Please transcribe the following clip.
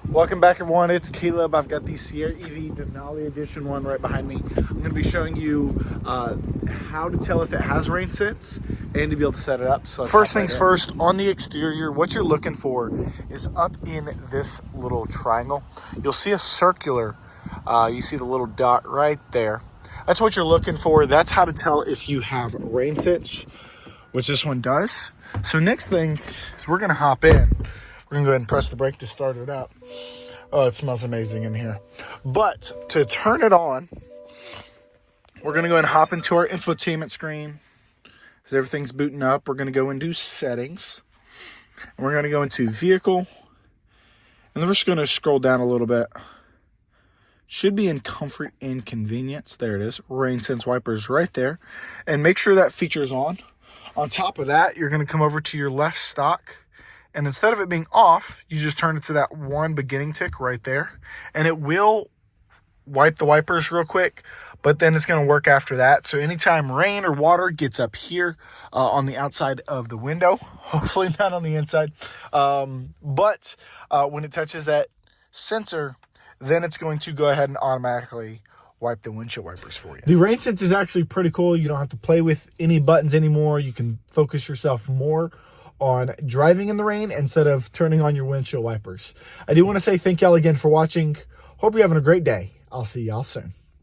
Welcome back, everyone. It's Caleb. I've got the Sierra EV Denali Edition 1 right behind me. I'm going to be showing you how to tell if it has rain sense and to be able to set it up. So first things first, on the exterior, what you're looking for is up in this little triangle. You'll see a circular, you see the little dot right there. That's what you're looking for. That's how to tell if you have rain sense, which this one does. So next thing is we're going to hop in. We're going to go ahead and press the brake to start it up. Oh, it smells amazing in here. But to turn it on, we're going to go ahead and hop into our infotainment screen. As everything's booting up, we're going to go into settings. And we're going to go into vehicle. And then we're just going to scroll down a little bit. Should be in comfort and convenience. There it is. Rain sense wipers right there. And make sure that feature is on. On top of that, you're going to come over to your left stock. And instead of it being off, you just turn it to that one beginning tick right there. And it will wipe the wipers real quick, but then it's going to work after that. So anytime rain or water gets up here on the outside of the window, hopefully not on the inside, but when it touches that sensor, then it's going to go ahead and automatically wipe the windshield wipers for you. The rain sense is actually pretty cool. You don't have to play with any buttons anymore. You can focus yourself more on driving in the rain instead of turning on your windshield wipers. I do want to say thank y'all again for watching. Hope you're having a great day. I'll see y'all soon.